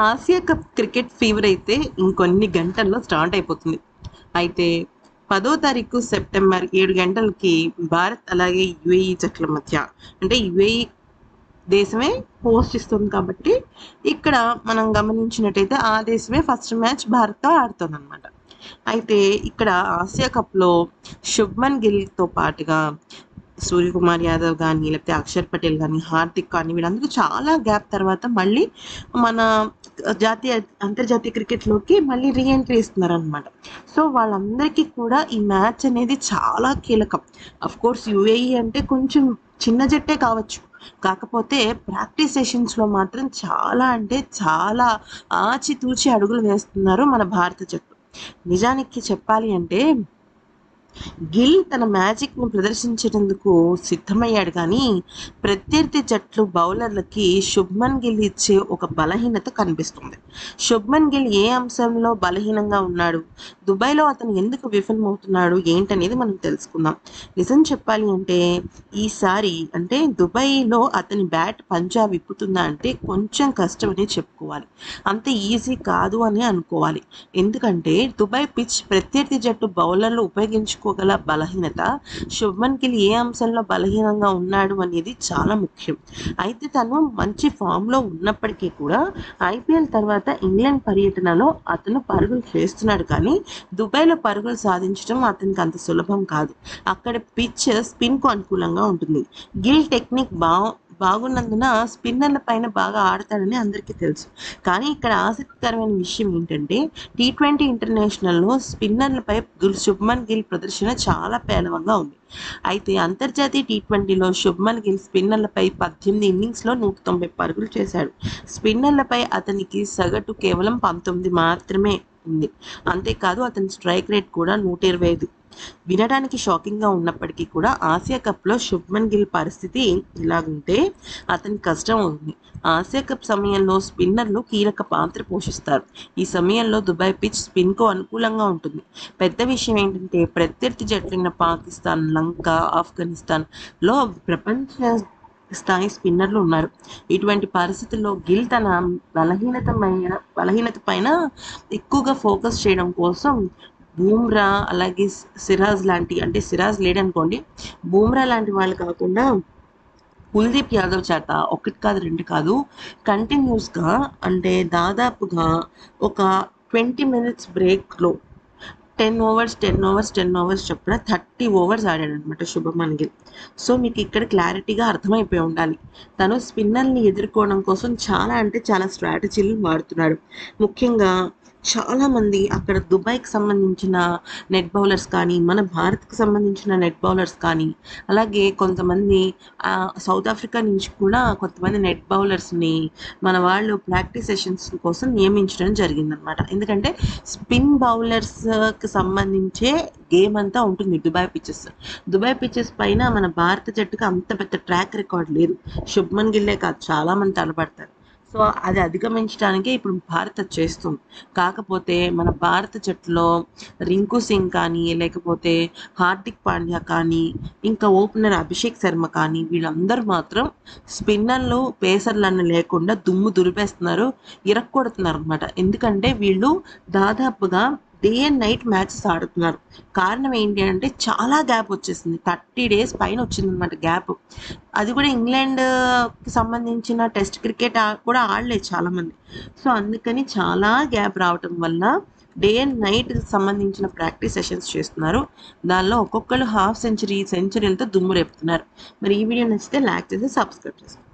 Asia cup cricket fever అయితే ఇంకొన్ని గంటల్లో స్టార్ట్ అయిపోతుంది. అయితే 10వ తారీఖు సెప్టెంబర్ 7 గంటలకి భారత్ అలాగే యుఏఈ జట్ల మధ్య, అంటే యుఏఈ దేశమే హోస్ట్ ఇస్తుంది కాబట్టి ఇక్కడ మనం గమనించినట్టయితే ఆ దేశమే ఫస్ట్ మ్యాచ్ భారత్తో ఆడుతుందన్నమాట. అయితే ఇక్కడ ఆసియా కప్లో శుభ్మన్ గిల్తో పాటుగా సూర్యకుమార్ యాదవ్ కానీ, లేకపోతే అక్షర్ పటేల్ కానీ, హార్దిక్ కానీ వీళ్ళందరూ చాలా గ్యాప్ తర్వాత మళ్ళీ మన జాతీయ అంతర్జాతీయ క్రికెట్లోకి మళ్ళీ రీఎంట్రీ ఇస్తున్నారనమాట. సో వాళ్ళందరికీ కూడా ఈ మ్యాచ్ అనేది చాలా కీలకం. కోర్స్ యుఏఈ అంటే కొంచెం చిన్న జట్టే కావచ్చు, కాకపోతే ప్రాక్టీస్ సెషన్స్లో మాత్రం చాలా అంటే చాలా ఆచితూచి అడుగులు వేస్తున్నారు మన భారత జట్టు. నిజానికి చెప్పాలి అంటే గిల్ తన మ్యాజిక్‌ని ప్రదర్శించేటందుకు సిద్ధమయ్యాడు కానీ, ప్రత్యర్థి జట్లు బౌలర్లకి శుభ్మన్ గిల్ ఇచ్చే ఒక బలహీనత కనిపిస్తుంది. శుభ్మన్ గిల్ ఏ అంశంలో బలహీనంగా ఉన్నాడు? దుబాయ్‌లో అతను ఎందుకు విఫలమవుతున్నాడు? ఏంటనేది మనం తెలుసుకుందాం. నిజం చెప్పాలి అంటే ఈసారి అంటే దుబాయ్‌లో అతని బ్యాట్ పంజా విప్పుతుందా అంటే కొంచెం కష్టమనే చెప్పుకోవాలి. అంత ఈజీ కాదు అని అనుకోవాలి. ఎందుకంటే దుబాయ్ పిచ్ ప్రత్యర్థి జట్టు బౌలర్లు ఉపయోగించుకోగల బలహీనత. శుభ్మన్ గిల్ ఏ అంశంలో బలహీనంగా ఉన్నాడు అనేది చాలా ముఖ్యం. అయితే తను మంచి ఫామ్‌లో ఉన్నప్పటికీ కూడా ఐపీఎల్ తర్వాత ఇంగ్లాండ్ పర్యటనలో అతను పరుగులు చేస్తున్నాడు కానీ, దుబాయ్‌లో పరుగులు సాధించడం అతనికి అంత సులభం కాదు. అక్కడ పిచ్ స్పిన్‌కు అనుకూలంగా ఉంటుంది. గిల్ టెక్నిక్ బాగున్నందున స్పిన్నర్ల పైన బాగా ఆడతాడని అందరికీ తెలుసు. కానీ ఇక్కడ ఆసక్తికరమైన విషయం ఏంటంటే టీ20 ఇంటర్నేషనల్లో స్పిన్నర్లపై శుభ్మన్ గిల్ ప్రదర్శన చాలా పేలవంగా ఉంది. అయితే అంతర్జాతీయ టీ20లో శుభ్మన్ గిల్ స్పిన్నర్లపై 18 ఇన్నింగ్స్లో 190 పరుగులు చేశాడు. స్పిన్నర్లపై అతనికి సగటు కేవలం 19 మాత్రమే ఉంది. అంతేకాదు అతని స్ట్రైక్ రేట్ కూడా 125. వినడానికి షాకింగ్గా ఉన్నప్పటికీ కూడా ఆసియా కప్లో శుభ్మన్ గిల్ పరిస్థితి ఇలాగుంటే అతని కష్టం అవుతుంది. ఆసియా కప్ సమయంలో స్పిన్నర్లు కీలక పాత్ర పోషిస్తారు. ఈ సమయంలో దుబాయ్ పిచ్ స్పిన్కు అనుకూలంగా ఉంటుంది. పెద్ద విషయం ఏంటంటే ప్రత్యర్థి జట్లైన పాకిస్తాన్, లంక, ఆఫ్ఘనిస్తాన్లో ప్రపంచ స్థాయి స్పిన్నర్లు ఉన్నారు. ఇటువంటి పరిస్థితుల్లో గిల్ తన బలహీనత పైన ఎక్కువగా ఫోకస్ చేయడం కోసం బూమ్రా అలాగే సిరాజ్ లాంటి, అంటే సిరాజ్ లేడనుకోండి, బూమ్రా లాంటి వాళ్ళు కాకుండా కుల్దీప్ యాదవ్ చేత ఒకటి కాదు రెండు కాదు కంటిన్యూస్గా, అంటే దాదాపుగా ఒక 20 మినిట్స్ బ్రేక్లో 10 ఓవర్స్ 10 ఓవర్స్ 10 ఓవర్స్ చొప్పున 30 ఓవర్స్ ఆడాడనమాట శుభమన్ గిల్. సో మీకు ఇక్కడ క్లారిటీగా అర్థమైపోయి ఉండాలి. తను స్పిన్నర్ని ఎదుర్కోవడం కోసం చాలా అంటే చాలా స్ట్రాటజీలు వాడుతున్నాడు. ముఖ్యంగా చాలామంది అక్కడ దుబాయ్కి సంబంధించిన నెట్ బౌలర్స్ కానీ, మన భారత్కి సంబంధించిన నెట్ బౌలర్స్ కానీ, అలాగే కొంతమంది సౌత్ ఆఫ్రికా నుంచి కూడా కొంతమంది నెట్ బౌలర్స్ని మన వాళ్ళు ప్రాక్టీస్ సెషన్స్ కోసం నియమించడం జరిగిందనమాట. ఎందుకంటే స్పిన్ బౌలర్స్కి సంబంధించే గేమ్ అంతా ఉంటుంది దుబాయ్ పిచ్చెస్ పైన మన భారత జట్టుకు అంత పెద్ద ట్రాక్ రికార్డ్ లేదు. శుభ్మన్ గిల్లే కాదు చాలామంది తలపడతారు. సో అది అధిగమించడానికే ఇప్పుడు భారత్ అది చేస్తుంది. కాకపోతే మన భారత జట్టులో రింకు సింగ్ కానీ, లేకపోతే హార్దిక్ పాండ్యా కానీ, ఇంకా ఓపెనర్ అభిషేక్ శర్మ కానీ వీళ్ళందరూ మాత్రం స్పిన్నర్లు పేసర్లను లేకుండా దుమ్ము దులిపేస్తున్నారు, ఇరక్కొడుతున్నారు అనమాట. ఎందుకంటే వీళ్ళు దాదాపుగా డే అండ్ నైట్ మ్యాచెస్ ఆడుతున్నారు. కారణం ఏంటి అంటే చాలా గ్యాప్ వచ్చేసింది, 30 డేస్ పైన వచ్చిందనమాట గ్యాప్. అది కూడా ఇంగ్లాండ్కి సంబంధించిన టెస్ట్ క్రికెట్ కూడా ఆడలేదు చాలామంది. సో అందుకని చాలా గ్యాప్ రావటం వల్ల డే అండ్ నైట్ సంబంధించిన ప్రాక్టీస్ సెషన్స్ చేస్తున్నారు. దానిలో ఒక్కొక్కరు హాఫ్ సెంచరీలతో దుమ్ము రేపుతున్నారు. మరి ఈ వీడియో నచ్చితే లైక్ చేసి సబ్స్క్రైబ్ చేసుకోండి.